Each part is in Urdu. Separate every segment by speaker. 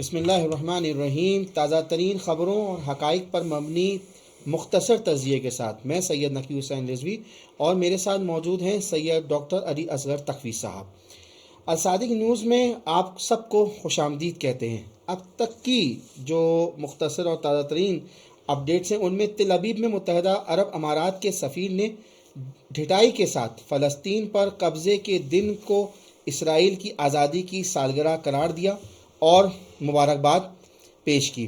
Speaker 1: بسم اللہ الرحمن الرحیم. تازہ ترین خبروں اور حقائق پر مبنی مختصر تجزیے کے ساتھ میں سید نقی حسین رضوی اور میرے ساتھ موجود ہیں سید ڈاکٹر علی اصغر تقوی صاحب. الصادق نیوز میں آپ سب کو خوش آمدید کہتے ہیں. اب تک کی جو مختصر اور تازہ ترین اپڈیٹس ہیں ان میں تل ابیب میں متحدہ عرب امارات کے سفیر نے ڈھٹائی کے ساتھ فلسطین پر قبضے کے دن کو اسرائیل کی آزادی کی سالگرہ قرار دیا اور مبارکباد پیش کی.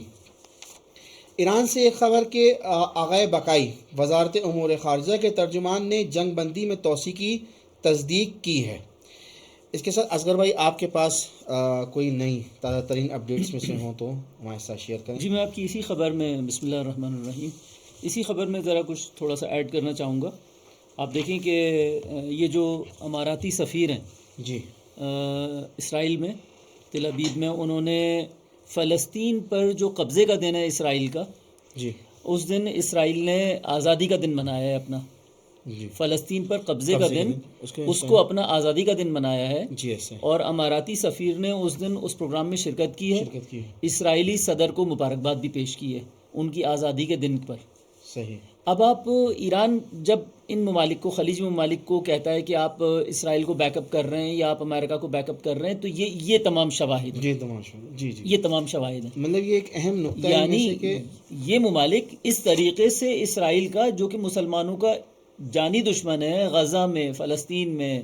Speaker 1: ایران سے ایک خبر کے آغائے بقائی وزارت امور خارجہ کے ترجمان نے جنگ بندی میں توسیع کی تصدیق کی ہے. اس کے ساتھ اصغر بھائی آپ کے پاس کوئی نئی تازہ ترین اپڈیٹس میں سے ہوں تو ہمارے ساتھ شیئر کریں.
Speaker 2: جی میں آپ کی اسی خبر میں بسم اللہ الرحمن الرحیم اسی خبر میں ذرا کچھ تھوڑا سا ایڈ کرنا چاہوں گا. آپ دیکھیں کہ یہ جو اماراتی سفیر ہیں
Speaker 1: جی
Speaker 2: اسرائیل میں تل ابیب میں، انہوں نے فلسطین پر جو قبضے کا دن ہے اسرائیل کا،
Speaker 1: جی
Speaker 2: اس دن اسرائیل نے آزادی کا دن منایا ہے اپنا.
Speaker 1: جی
Speaker 2: فلسطین پر قبضے کا دن اس کو اپنا آزادی کا دن منایا ہے.
Speaker 1: جی ایسے
Speaker 2: اور اماراتی سفیر نے اس دن اس پروگرام میں شرکت کی ہے.
Speaker 1: شرکت کی.
Speaker 2: اسرائیلی صدر کو مبارکباد بھی پیش کی ہے ان کی آزادی کے دن پر.
Speaker 1: صحیح.
Speaker 2: اب آپ ایران جب ان ممالک کو، خلیجی ممالک کو کہتا ہے کہ آپ اسرائیل کو بیک اپ کر رہے ہیں یا آپ امریکہ کو بیک اپ کر رہے ہیں، تو یہ تمام شواہد ہیں.
Speaker 1: جی
Speaker 2: یہ تمام شواہد ہیں.
Speaker 1: مطلب یہ ایک اہم نقطہ ہے
Speaker 2: یعنی
Speaker 1: میں سے کہ
Speaker 2: یہ ممالک اس طریقے سے اسرائیل کا، جو کہ مسلمانوں کا جانی دشمن ہے، غزہ میں، فلسطین میں،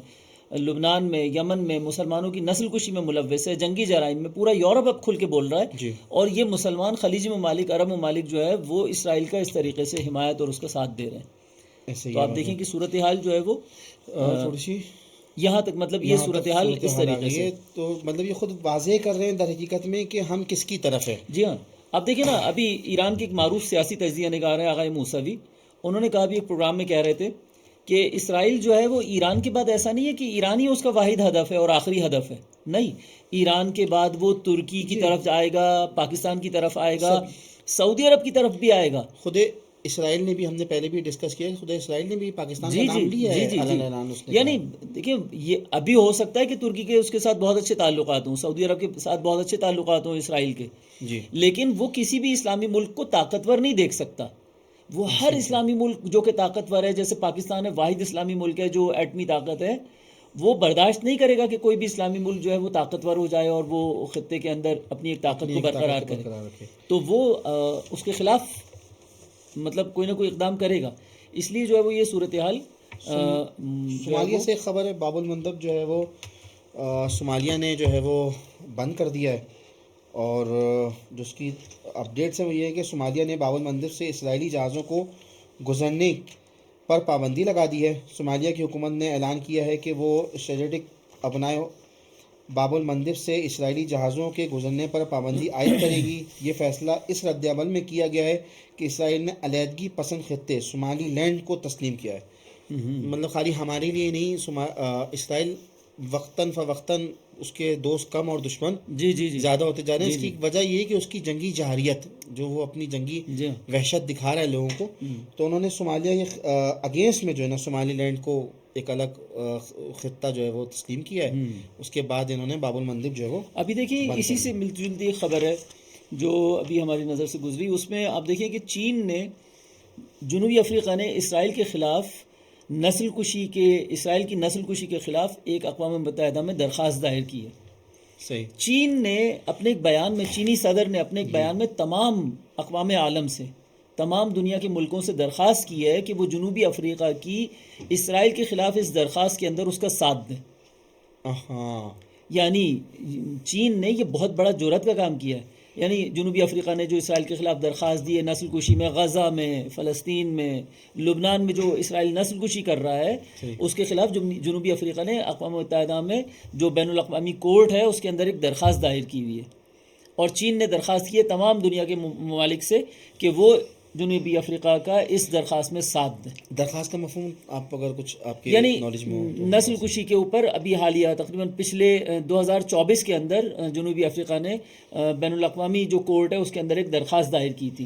Speaker 2: لبنان میں، یمن میں مسلمانوں کی نسل کشی میں ملوث ہے، جنگی جرائم میں، پورا یورپ اب کھل کے بول رہا ہے.
Speaker 1: جی.
Speaker 2: اور یہ مسلمان خلیجی ممالک، عرب ممالک جو ہے وہ اسرائیل کا اس طریقے سے حمایت اور اس کا ساتھ دے رہے ہیں.
Speaker 1: ایسے
Speaker 2: تو آپ دیکھیں کہ صورتحال جو ہے وہ
Speaker 1: تھوڑی سی
Speaker 2: یہاں تک، مطلب یہ صورتحال اس طریقے سے،
Speaker 1: تو مطلب یہ خود واضح کر رہے ہیں در حقیقت میں کہ ہم کس کی طرف ہے.
Speaker 2: جی ہاں. آپ دیکھیں نا، ابھی ایران کے ایک معروف سیاسی تجزیہ نگار ہے آغا موسوی، انہوں نے کہا بھی ایک پروگرام میں کہہ رہے تھے کہ اسرائیل جو ہے وہ ایران کے بعد ایسا نہیں ہے کہ ایران ہی اس کا واحد ہدف ہے اور آخری ہدف ہے. نہیں، ایران کے بعد وہ ترکی کی طرف آئے گا، پاکستان کی طرف آئے گا، سعودی عرب کی طرف بھی آئے گا.
Speaker 1: خود اسرائیل نے بھی، ہم نے پہلے بھی ڈسکس کیا، خود اسرائیل نے بھی پاکستان کا نام لیا ہے.
Speaker 2: یعنی دیکھیں، یہ ابھی ہو سکتا ہے کہ ترکی کے اس کے ساتھ بہت اچھے تعلقات ہوں، سعودی عرب کے ساتھ بہت اچھے تعلقات ہوں اسرائیل کے.
Speaker 1: جی.
Speaker 2: لیکن وہ کسی بھی اسلامی ملک کو طاقتور نہیں دیکھ سکتا. وہ ہر اسلامی ملک جو کہ طاقتور ہے، جیسے پاکستان ہے، واحد اسلامی ملک ہے جو ایٹمی طاقت ہے، وہ برداشت نہیں کرے گا کہ کوئی بھی اسلامی ملک جو ہے وہ طاقتور ہو جائے اور وہ خطے کے اندر اپنی ایک طاقت کو برقرار کرے. تو وہ اس کے خلاف مطلب کوئی نہ کوئی اقدام کرے گا. اس لیے جو ہے وہ یہ صورتحال
Speaker 1: صومالیہ سے خبر ہے. باب المندب جو ہے وہ صومالیہ نے جو ہے وہ بند کر دیا ہے، اور جو اس کی اپڈیٹس ہیں وہ یہ ہے کہ صومالیہ نے باب المندب سے اسرائیلی جہازوں کو گزرنے پر پابندی لگا دی ہے. صومالیہ کی حکومت نے اعلان کیا ہے کہ وہ اسٹریٹجک ابنائے باب المندب سے اسرائیلی جہازوں کے گزرنے پر پابندی عائد کرے گی. یہ فیصلہ اس رد عمل میں کیا گیا ہے کہ اسرائیل نے علیحدگی پسند خطے صومالی لینڈ کو تسلیم کیا ہے. مطلب خالی ہمارے لیے نہیں، اسرائیل وقتاً فوقتاً اس کے دوست کم اور دشمن زیادہ ہوتے جا رہے ہیں. اس کی وجہ یہ ہے کہ اس کی جنگی جارحیت، جو وہ اپنی جنگی وحشت دکھا رہا ہے لوگوں کو. تو انہوں نے صومالیہ کے اگینسٹ میں جو ہے نا صومالی لینڈ کو ایک الگ خطہ جو ہے وہ تسلیم کیا ہے. اس کے بعد انہوں نے باب المندب جو ہے وہ
Speaker 2: ابھی دیکھیں اسی سے ملتی جلتی ایک خبر ہے جو ابھی ہماری نظر سے گزری. اس میں آپ دیکھیں کہ چین نے، جنوبی افریقہ نے اسرائیل کے خلاف اسرائیل کی نسل کشی کے خلاف ایک اقوام متحدہ میں درخواست دائر کی ہے.
Speaker 1: صحیح.
Speaker 2: چین نے اپنے ایک بیان میں، چینی صدر نے اپنے ایک بیان میں تمام اقوام عالم سے، تمام دنیا کے ملکوں سے درخواست کی ہے کہ وہ جنوبی افریقہ کی اسرائیل کے خلاف اس درخواست کے اندر اس کا ساتھ دیں. یعنی چین نے یہ بہت بڑا جرأت کا کام کیا ہے. یعنی جنوبی افریقہ نے جو اسرائیل کے خلاف درخواست دی ہے نسل کشی میں، غزہ میں، فلسطین میں، لبنان میں جو اسرائیل نسل کشی کر رہا ہے، اس کے خلاف جنوبی افریقہ نے اقوام متحدہ میں جو بین الاقوامی کورٹ ہے اس کے اندر ایک درخواست دائر کی ہوئی ہے. اور چین نے درخواست کی ہے تمام دنیا کے ممالک سے کہ وہ جنوبی افریقہ کا اس درخواست میں ساتھ دیں.
Speaker 1: درخواست کا مفہوم آپ اگر کچھ آپ کے
Speaker 2: یعنی
Speaker 1: نالج میں ہو،
Speaker 2: نسل کشی کے اوپر ابھی حالیہ تقریباً پچھلے 2024 کے اندر جنوبی افریقہ نے بین الاقوامی جو کورٹ ہے اس کے اندر ایک درخواست دائر کی تھی.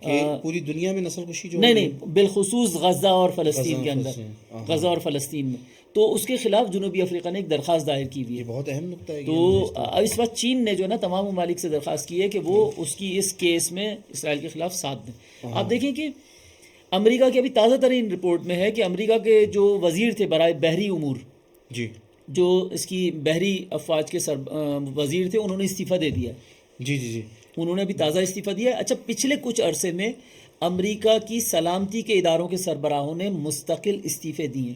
Speaker 1: کہ پوری دنیا میں نسل کشی جو
Speaker 2: نہیں بالخصوص غزہ اور فلسطین کے اندر،
Speaker 1: فلسطین،
Speaker 2: غزہ اور فلسطین میں، تو اس کے خلاف جنوبی افریقہ نے ایک درخواست دائر کی ہوئی
Speaker 1: یہ
Speaker 2: ہے.
Speaker 1: بہت اہم نقطہ ہے.
Speaker 2: تو اس وقت چین نے جو ہے نا تمام ممالک سے درخواست کی ہے کہ وہ اس کی اس کیس میں اسرائیل کے خلاف ساتھ دیں. آپ دیکھیں کہ امریکہ کی ابھی تازہ ترین رپورٹ میں ہے کہ امریکہ کے جو وزیر تھے برائے بحری امور،
Speaker 1: جی
Speaker 2: جو اس کی بحری افواج کے وزیر تھے، انہوں نے استعفیٰ دے دیا ہے.
Speaker 1: جی
Speaker 2: انہوں نے ابھی تازہ استعفیٰ دیا ہے. اچھا، پچھلے کچھ عرصے میں امریکہ کی سلامتی کے اداروں کے سربراہوں نے مستقل استعفے دیے.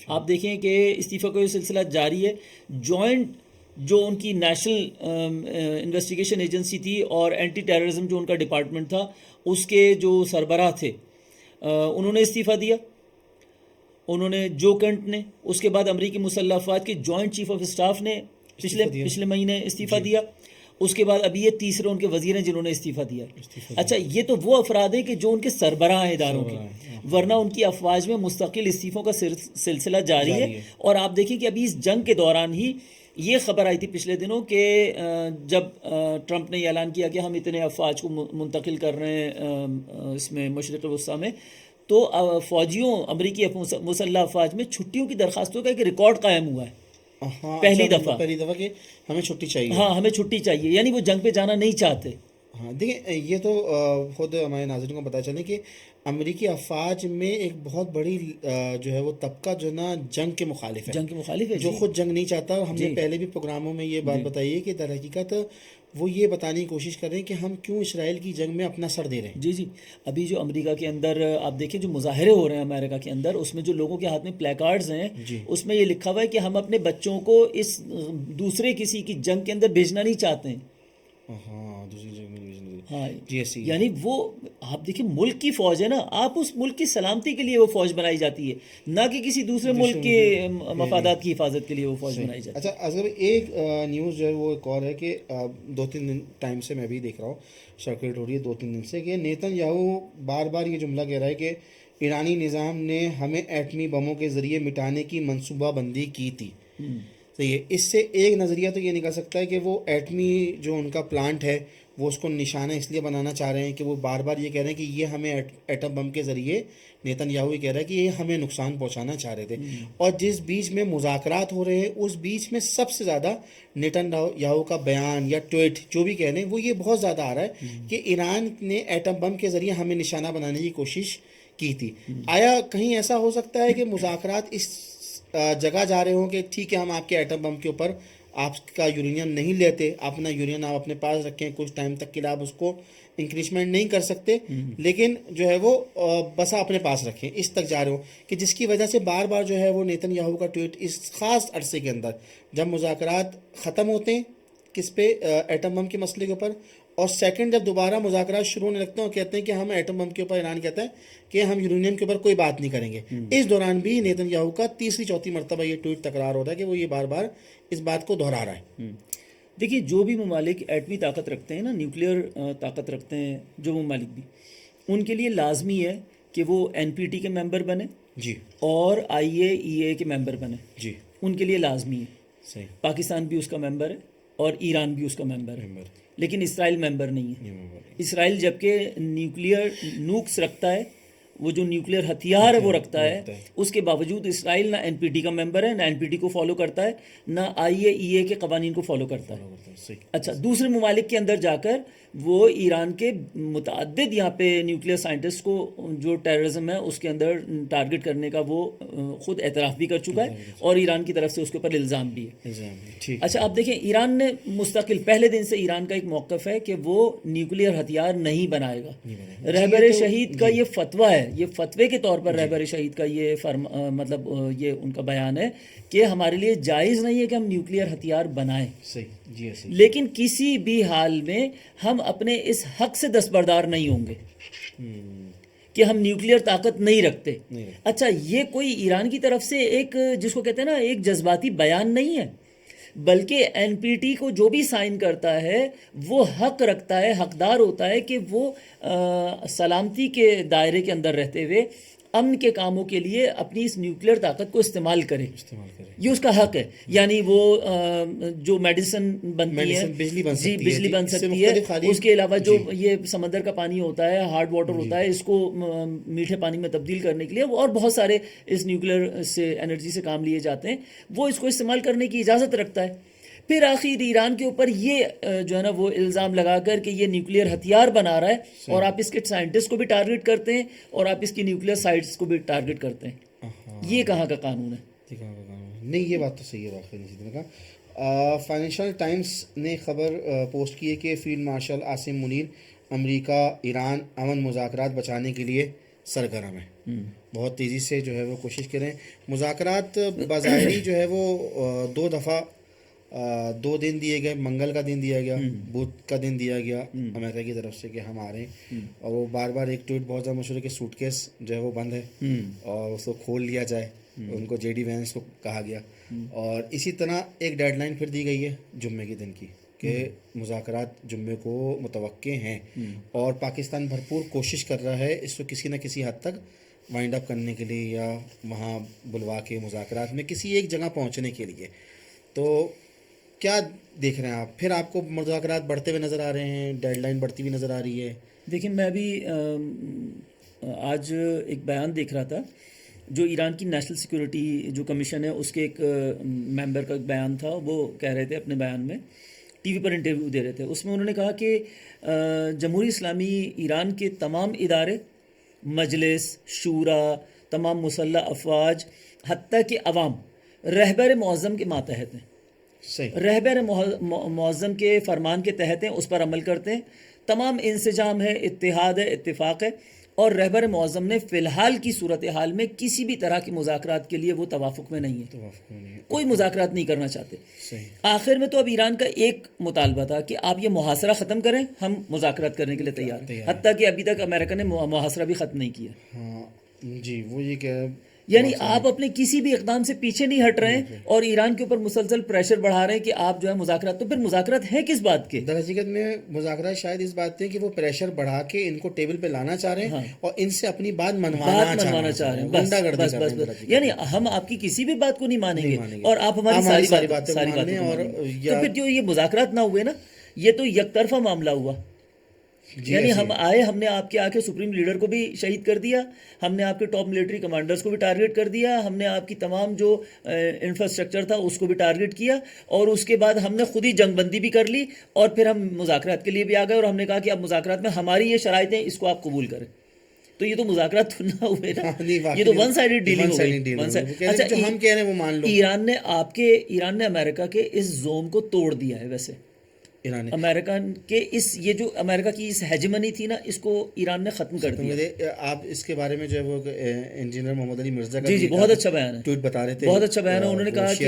Speaker 2: آپ دیکھیں کہ استعفے کا یہ سلسلہ جاری ہے. جوائنٹ جو ان کی نیشنل انویسٹیگیشن ایجنسی تھی اور اینٹی ٹیررزم جو ان کا ڈپارٹمنٹ تھا، اس کے جو سربراہ تھے انہوں نے استعفیٰ دیا. انہوں نے جو کنٹ نے، اس کے بعد امریکی مسلح افواج کے جوائنٹ چیف آف اسٹاف نے پچھلے مہینے استعفیٰ دیا. اس کے بعد ابھی یہ تیسرے ان کے وزیر ہیں جنہوں نے استعفیٰ دیا. اچھا، یہ تو وہ افراد ہیں کہ جو ان کے سربراہ ہیں اداروں کے، ورنہ ان کی افواج میں مستقل استعفوں کا سلسلہ جاری ہے. اور آپ دیکھیں کہ ابھی اس جنگ کے دوران ہی یہ خبر آئی تھی پچھلے دنوں کہ جب ٹرمپ نے یہ اعلان کیا کہ ہم اتنے افواج کو منتقل کر رہے ہیں اس میں مشرق وسطیٰ میں، تو فوجیوں امریکی مسلح افواج میں چھٹیوں کی درخواستوں کا ایک ریکارڈ قائم ہوا ہے. پہلی دفعہ
Speaker 1: کہ ہمیں چھٹی چاہیے.
Speaker 2: ہاں، ہمیں چھٹی چاہیے، یعنی وہ جنگ پہ جانا نہیں چاہتے.
Speaker 1: ہاں دیکھیں، یہ تو خود ہمارے ناظرین کو پتہ چلے کہ امریکی افواج میں ایک بہت بڑی جو ہے وہ طبقہ جو نا جنگ کے مخالف ہے، جو خود جنگ نہیں چاہتا. اور ہم نے پہلے بھی پروگراموں میں یہ بات بتائی ہے کہ در حقیقت وہ یہ بتانے کی کوشش کر رہے ہیں کہ ہم کیوں اسرائیل کی جنگ میں اپنا سر دے رہے ہیں.
Speaker 2: جی ابھی جو امریکہ کے اندر آپ دیکھیں جو مظاہرے ہو رہے ہیں امریکہ کے اندر، اس میں جو لوگوں کے ہاتھ میں پلے کارڈز ہیں، اس میں یہ لکھا ہوا ہے کہ ہم اپنے بچوں کو اس دوسرے کسی کی جنگ کے اندر بھیجنا نہیں چاہتے ہیں.
Speaker 1: ہاں، دوسری جنگ میں
Speaker 2: ہاں، یعنی وہ آپ دیکھیں ملک کی فوج ہے نا، آپ اس ملک کی سلامتی کے لیے وہ فوج بنائی جاتی ہے، نہ کہ کسی دوسرے ملک کے مفادات کی حفاظت کے لیے وہ فوج بنائی جاتی ہے.
Speaker 1: اچھا اصغر، ایک نیوز جو ہے وہ ایک اور ہے کہ 2-3 دن ٹائم سے میں بھی دیکھ رہا ہوں، سرکولیٹ ہو رہی ہے 2-3 دن سے، کہ نیتن یاہو بار بار یہ جملہ کہہ رہا ہے کہ ایرانی نظام نے ہمیں ایٹمی بموں کے ذریعے مٹانے کی منصوبہ بندی کی تھی. صحیح ہے. اس سے ایک نظریہ تو یہ نکل سکتا ہے کہ وہ ایٹمی جو ان کا پلانٹ ہے وہ اس کو نشانہ اس لیے بنانا چاہ رہے ہیں کہ وہ بار بار یہ کہہ رہے ہیں کہ یہ ہمیں ایٹم بم کے ذریعے، نیتن یاہو یہ کہہ رہا ہے کہ یہ ہمیں نقصان پہنچانا چاہ رہے تھے. اور جس بیچ میں مذاکرات ہو رہے ہیں اس بیچ میں سب سے زیادہ نیتن یاہو کا بیان یا ٹویٹ جو بھی کہہ رہے ہیں وہ یہ بہت زیادہ آ رہا ہے کہ ایران نے ایٹم بم کے ذریعے ہمیں نشانہ بنانے کی کوشش کی تھی. آیا کہیں ایسا ہو سکتا ہے کہ مذاکرات اس جگہ جا رہے ہوں کہ ٹھیک ہے ہم آپ کے ایٹم بم کے اوپر آپ کا یورینیم نہیں لیتے، آپ اپنا یورینیم آپ اپنے پاس رکھیں، کچھ ٹائم تک کے لیے آپ اس کو انکریجمنٹ نہیں کر سکتے، لیکن جو ہے وہ بسا اپنے پاس رکھیں، اس تک جا رہے ہو کہ جس کی وجہ سے بار بار جو ہے وہ نیتن یاہو کا ٹویٹ اس خاص عرصے کے اندر جب مذاکرات ختم ہوتے ہیں کس پہ، ایٹم بم کے مسئلے کے اوپر، اور سیکنڈ جب دوبارہ مذاکرات شروع ہونے لگتے ہیں اور کہتے ہیں کہ ہم ایٹم بم کے اوپر، ایران کہتا ہے کہ ہم یورینیم کے اوپر کوئی بات نہیں کریں گے. اس دوران بھی نیتن یاہو کا تیسری چوتھی مرتبہ یہ ٹویٹ تکرار ہو رہا ہے کہ وہ یہ بار بار اس بات کو دہرا رہا ہے.
Speaker 2: دیکھیے، جو بھی ممالک ایٹمی طاقت رکھتے ہیں نا، نیوکلیئر طاقت رکھتے ہیں جو ممالک بھی، ان کے لیے لازمی ہے کہ وہ NPT کے ممبر بنے
Speaker 1: جی،
Speaker 2: اور IAEA کے ممبر بنے.
Speaker 1: جی،
Speaker 2: ان کے لیے لازمی ہے.
Speaker 1: صحیح.
Speaker 2: پاکستان بھی اس کا ممبر ہے اور ایران بھی اس کا ممبر ہے، لیکن اسرائیل ممبر نہیں ہے. اسرائیل جبکہ نیوکلیئر نوکس رکھتا ہے، وہ جو نیوکلیئر ہتھیار ہے وہ رکھتا ہے، اس کے باوجود اسرائیل نہ NPT کا ممبر ہے، نہ NPT کو فالو کرتا ہے، نہ IAEA کے قوانین کو فالو کرتا ہے. اچھا، دوسرے ممالک کے اندر جا کر وہ ایران کے متعدد یہاں پہ نیوکلیئر سائنٹسٹ کو جو ٹیررزم ہے اس کے اندر ٹارگٹ کرنے کا وہ خود اعتراف بھی کر چکا ہے اور ایران کی طرف سے اس کے اوپر الزام بھی ہے. اچھا، آپ دیکھیں ایران نے مستقل پہلے دن سے ایران کا ایک موقف ہے کہ وہ نیوکلیئر ہتھیار نہیں بنائے گا. رہبر شہید کا یہ فتویٰ ہے، یہ فتوے کے طور پر رہبر شہید کا یہ مطلب یہ ان کا بیان ہے کہ ہمارے لیے جائز نہیں ہے کہ ہم نیوکلیئر ہتھیار بنائیں. لیکن کسی بھی حال میں ہم اپنے اس حق سے دستبردار نہیں ہوں گے کہ ہم نیوکلیئر طاقت نہیں رکھتے. اچھا، یہ کوئی ایران کی طرف سے ایک جس کو کہتے ہیں نا ایک جذباتی بیان نہیں ہے، بلکہ NPT کو جو بھی سائن کرتا ہے وہ حق رکھتا ہے، حقدار ہوتا ہے کہ وہ سلامتی کے دائرے کے اندر رہتے ہوئے امن کے کاموں کے لیے اپنی اس نیوکلیئر طاقت کو استعمال کرے،
Speaker 1: استعمال کریں.
Speaker 2: یہ اس کا حق ہے. یعنی وہ جو میڈیسن بنتی ہے،
Speaker 1: میڈیسن بجلی بن
Speaker 2: جی
Speaker 1: سکتی ہے،
Speaker 2: بجلی بن
Speaker 1: اس سے
Speaker 2: سکتی ہے.
Speaker 1: مختلف خالی
Speaker 2: اس کے علاوہ جو یہ سمندر کا پانی ہوتا ہے، ہارڈ واٹر
Speaker 1: جی.
Speaker 2: ہوتا ہے، اس کو میٹھے پانی میں تبدیل کرنے کے لیے اور بہت سارے اس نیوکلیئر سے انرجی سے کام لیے جاتے ہیں، وہ اس کو استعمال کرنے کی اجازت رکھتا ہے. پھر آخر ایران کے اوپر یہ جو ہے نا وہ الزام لگا کر کہ یہ نیوکلیئر ہتھیار بنا رہا ہے، اور آپ اس کے سائنٹسٹ کو بھی ٹارگٹ کرتے ہیں اور آپ اس کی نیوکلیئر سائٹس کو بھی ٹارگٹ کرتے ہیں. یہ کہاں کا قانون ہے؟
Speaker 1: نہیں، یہ بات تو صحیح ہے واقعی. اسی طرح کا فائنینشیل ٹائمز نے خبر پوسٹ کی ہے کہ فیلڈ مارشل عاصم منیر امریکہ ایران امن مذاکرات بچانے کے لیے سرگرم ہے. بہت تیزی سے جو ہے وہ کوشش کریں. مذاکرات بظاہری جو ہے وہ 2 دفعہ 2 دن دیے گئے، منگل کا دن دیا گیا، بدھ کا دن دیا گیا امریکہ کی طرف سے کہ ہم آ رہے ہیں. اور وہ بار بار ایک ٹویٹ بہت زیادہ مشہور ہے کہ سوٹ کیس جو ہے وہ بند ہے اور اس کو کھول لیا جائے. ان کو JD وینس کو کہا گیا. اور اسی طرح ایک ڈیڈ لائن پھر دی گئی ہے جمعے کے دن کی کہ مذاکرات جمعے کو متوقع ہیں، اور پاکستان بھرپور کوشش کر رہا ہے اس کو کسی نہ کسی حد تک وائنڈ اپ کرنے کے لیے یا وہاں بلوا کے مذاکرات میں کسی ایک جگہ پہنچنے کے لیے. تو کیا دیکھ رہے ہیں آپ؟ پھر آپ کو مذاکرات بڑھتے ہوئے نظر آ رہے ہیں، ڈیڈ لائن بڑھتی ہوئی نظر آ رہی ہے؟
Speaker 2: دیکھیں، میں ابھی آج ایک بیان دیکھ رہا تھا جو ایران کی نیشنل سیکورٹی جو کمیشن ہے اس کے ایک ممبر کا ایک بیان تھا. وہ کہہ رہے تھے اپنے بیان میں، ٹی وی پر انٹرویو دے رہے تھے، اس میں انہوں نے کہا کہ جمہوری اسلامی ایران کے تمام ادارے، مجلس، شورا، تمام مسلح افواج، حتیٰ کہ عوام رہبر معظم کے ماتحت ہیں.
Speaker 1: صحیح.
Speaker 2: رہبر معظم کے فرمان کے تحت ہیں، اس پر عمل کرتے ہیں. تمام انسجام ہے، اتحاد ہے، اتفاق ہے. اور رہبر معظم نے فی الحال کی صورتحال میں کسی بھی طرح کے مذاکرات کے لیے وہ توافق میں نہیں ہے، کوئی مذاکرات نہیں کرنا چاہتے.
Speaker 1: صحیح.
Speaker 2: آخر میں تو اب ایران کا ایک مطالبہ تھا کہ آپ یہ محاصرہ ختم کریں، ہم مذاکرات کرنے کے لیے تیار ہیں. حتیٰ کہ ابھی تک امریکہ نے محاصرہ بھی ختم نہیں کیا.
Speaker 1: ہاں جی، وہ یہ کہ
Speaker 2: یعنی آپ اپنے کسی بھی اقدام سے پیچھے نہیں ہٹ رہے ہیں اور ایران کے اوپر مسلسل پریشر بڑھا رہے ہیں کہ آپ جو ہے مذاکرات. تو پھر مذاکرات ہیں کس بات کے؟
Speaker 1: در حقیقت میں مذاکرات شاید اس بات پہ کہ وہ پریشر بڑھا کے ان کو ٹیبل پہ لانا چاہ رہے ہیں اور ان سے اپنی بات منوانا چاہ رہے ہیں.
Speaker 2: بس یعنی ہم آپ کی کسی بھی بات کو نہیں مانیں گے اور آپ ہماری ساری باتیں اور تو پھر جو یہ مذاکرات نہ ہوئے نا، یہ تو یک طرفہ معاملہ ہوا. یعنی ہم آئے، ہم نے آپ کے آ کے سپریم لیڈر کو بھی شہید کر دیا، ہم نے آپ کے ٹاپ ملٹری کمانڈرز کو بھی ٹارگٹ کر دیا، ہم نے آپ کی تمام جو انفراسٹرکچر تھا اس کو بھی ٹارگٹ کیا، اور اس کے بعد ہم نے خود ہی جنگ بندی بھی کر لی، اور پھر ہم مذاکرات کے لیے بھی آ گئے اور ہم نے کہا کہ اب مذاکرات میں ہماری یہ شرائط ہیں، اس کو آپ قبول کریں. تو یہ تو مذاکرات تو نہ ہوئے نا، یہ تو ون سائیڈڈ ڈیلنگ ہو گئی. اچھا،
Speaker 1: جو ہم کہہ رہے ہیں وہ مان لو.
Speaker 2: ایران نے امریکہ کے اس زوم کو توڑ دیا ہے. ویسے امریکہ کے یہ جو امریکہ کی اس ہیجمنی تھی نا، اس کو ایران نے ختم کر دیا.
Speaker 1: آپ اس کے بارے میں جو ہے وہ انجینئر محمد علی مرزا کا
Speaker 2: جی بہت اچھا بیان ہے،
Speaker 1: ٹویٹ بتا رہے تھے،
Speaker 2: بہت اچھا بیان ہے. انہوں نے کہا کہ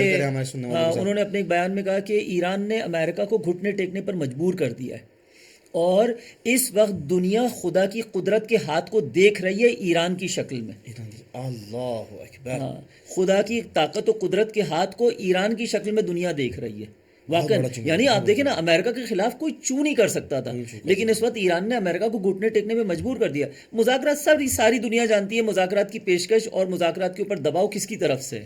Speaker 2: انہوں نے اپنے ایک بیان میں کہا کہ ایران نے امریکہ کو گھٹنے ٹیکنے پر مجبور کر دیا ہے، اور اس وقت دنیا خدا کی قدرت کے ہاتھ کو دیکھ رہی ہے ایران کی شکل میں.
Speaker 1: اللہ اکبر.
Speaker 2: خدا کی طاقت و قدرت کے ہاتھ کو ایران کی شکل میں دنیا دیکھ رہی ہے. واقعا یعنی آپ دیکھیں نا، امریکہ کے خلاف کوئی چو نہیں کر سکتا تھا، لیکن اس وقت ایران نے امریکہ کو گھٹنے ٹیکنے میں مجبور کر دیا. مذاکرات ساری دنیا جانتی ہے، مذاکرات کی پیشکش اور مذاکرات کے اوپر دباؤ کس کی طرف سے؟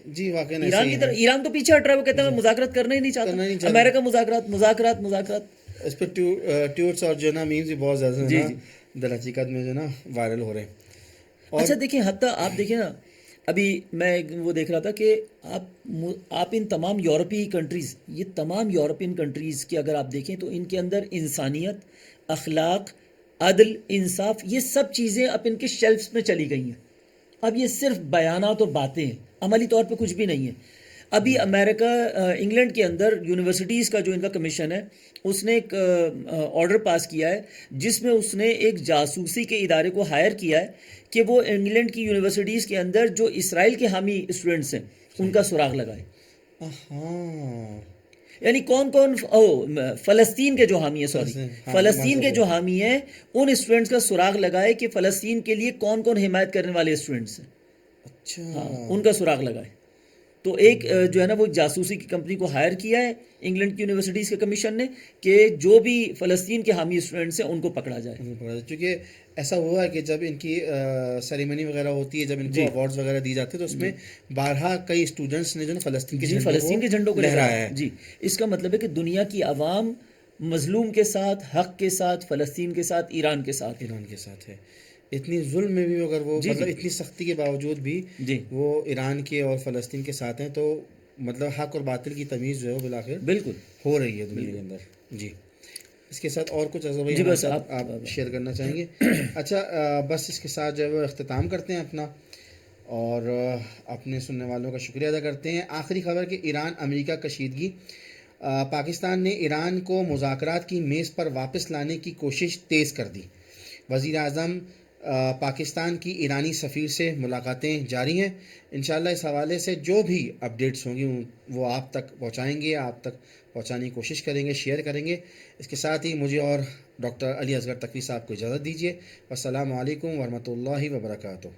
Speaker 1: جی واقعی
Speaker 2: ایران کی طرف. ایران تو پیچھے ہٹ رہا ہے، وہ کہتا ہے میں مذاکرات کرنا ہی نہیں چاہتا. امریکہ مذاکرات
Speaker 1: اس پہ ٹویٹس اور جو ہے نا میمز بھی بہت زیادہ در حقیقت میں جو ہے نا وائرل ہو رہے ہیں.
Speaker 2: اچھا دیکھیں، حتیٰ آپ دیکھیں نا، ابھی میں وہ دیکھ رہا تھا کہ آپ ان تمام یورپی کنٹریز، یہ تمام یورپین کنٹریز کی اگر آپ دیکھیں تو ان کے اندر انسانیت، اخلاق، عدل، انصاف، یہ سب چیزیں اب ان کے شیلفز میں چلی گئی ہیں. اب یہ صرف بیانات اور باتیں ہیں، عملی طور پہ کچھ بھی نہیں ہے. ابھی امریکہ، انگلینڈ کے اندر یونیورسٹیز کا جو ان کا کمیشن ہے، اس نے ایک آرڈر پاس کیا ہے جس میں اس نے ایک جاسوسی کے ادارے کو ہائر کیا ہے کہ وہ انگلینڈ کی یونیورسٹیز کے اندر جو اسرائیل کے حامی اسٹوڈنٹس ہیں ان کا سراغ لگائے. یعنی کون فلسطین کے جو حامی ہیں، فلسطین کے جو حامی ہیں ان اسٹوڈنٹس کا سراغ لگائے کہ فلسطین کے لیے کون حمایت کرنے والے اسٹوڈنٹس ہیں. اچھا، ان کا سراغ لگائے. تو ایک جو ہے نا وہ جاسوسی کی کمپنی کو ہائر کیا ہے انگلینڈ کی یونیورسٹیز کے کمیشن نے کہ جو بھی فلسطین کے حامی اسٹوڈنٹس ہیں ان کو پکڑا جائے.
Speaker 1: چونکہ ایسا ہوا ہے کہ جب ان کی سیریمنی وغیرہ ہوتی ہے, جب ان کو ایوارڈز وغیرہ دی جاتی ہے, تو اس میں بارہا کئی اسٹوڈنٹس نے جو نا فلسطین کے جھنڈوں کو
Speaker 2: لہرایا ہے. جی, اس کا مطلب ہے کہ دنیا کی عوام مظلوم کے ساتھ, حق کے ساتھ, فلسطین کے ساتھ, ایران کے
Speaker 1: ساتھ ہے. اتنی ظلم میں بھی اگر وہ مطلب اتنی سختی کے باوجود بھی وہ ایران کے اور فلسطین کے ساتھ ہیں, تو مطلب حق اور باطل کی تمیز جو ہے وہ بالآخر
Speaker 2: بالکل
Speaker 1: ہو رہی ہے دنیا کے اندر. جی, اس کے ساتھ اور کچھ
Speaker 2: بس
Speaker 1: آپ شیئر کرنا چاہیں گے؟ اچھا, بس اس کے ساتھ جو ہے وہ اختتام کرتے ہیں اپنا, اور اپنے سننے والوں کا شکریہ ادا کرتے ہیں. آخری خبر کہ ایران امریکہ کشیدگی, پاکستان نے ایران کو مذاکرات کی میز پر واپس لانے کی کوشش تیز کر دی. وزیر اعظم پاکستان کی ایرانی سفیر سے ملاقاتیں جاری ہیں. انشاءاللہ اس حوالے سے جو بھی اپڈیٹس ہوں گی وہ آپ تک پہنچائیں گے, آپ تک پہنچانے کی کوشش کریں گے, شیئر کریں گے. اس کے ساتھ ہی مجھے اور ڈاکٹر علی اصغر تقوی صاحب کو اجازت دیجیے. السلام علیکم ورحمۃ اللہ وبرکاتہ.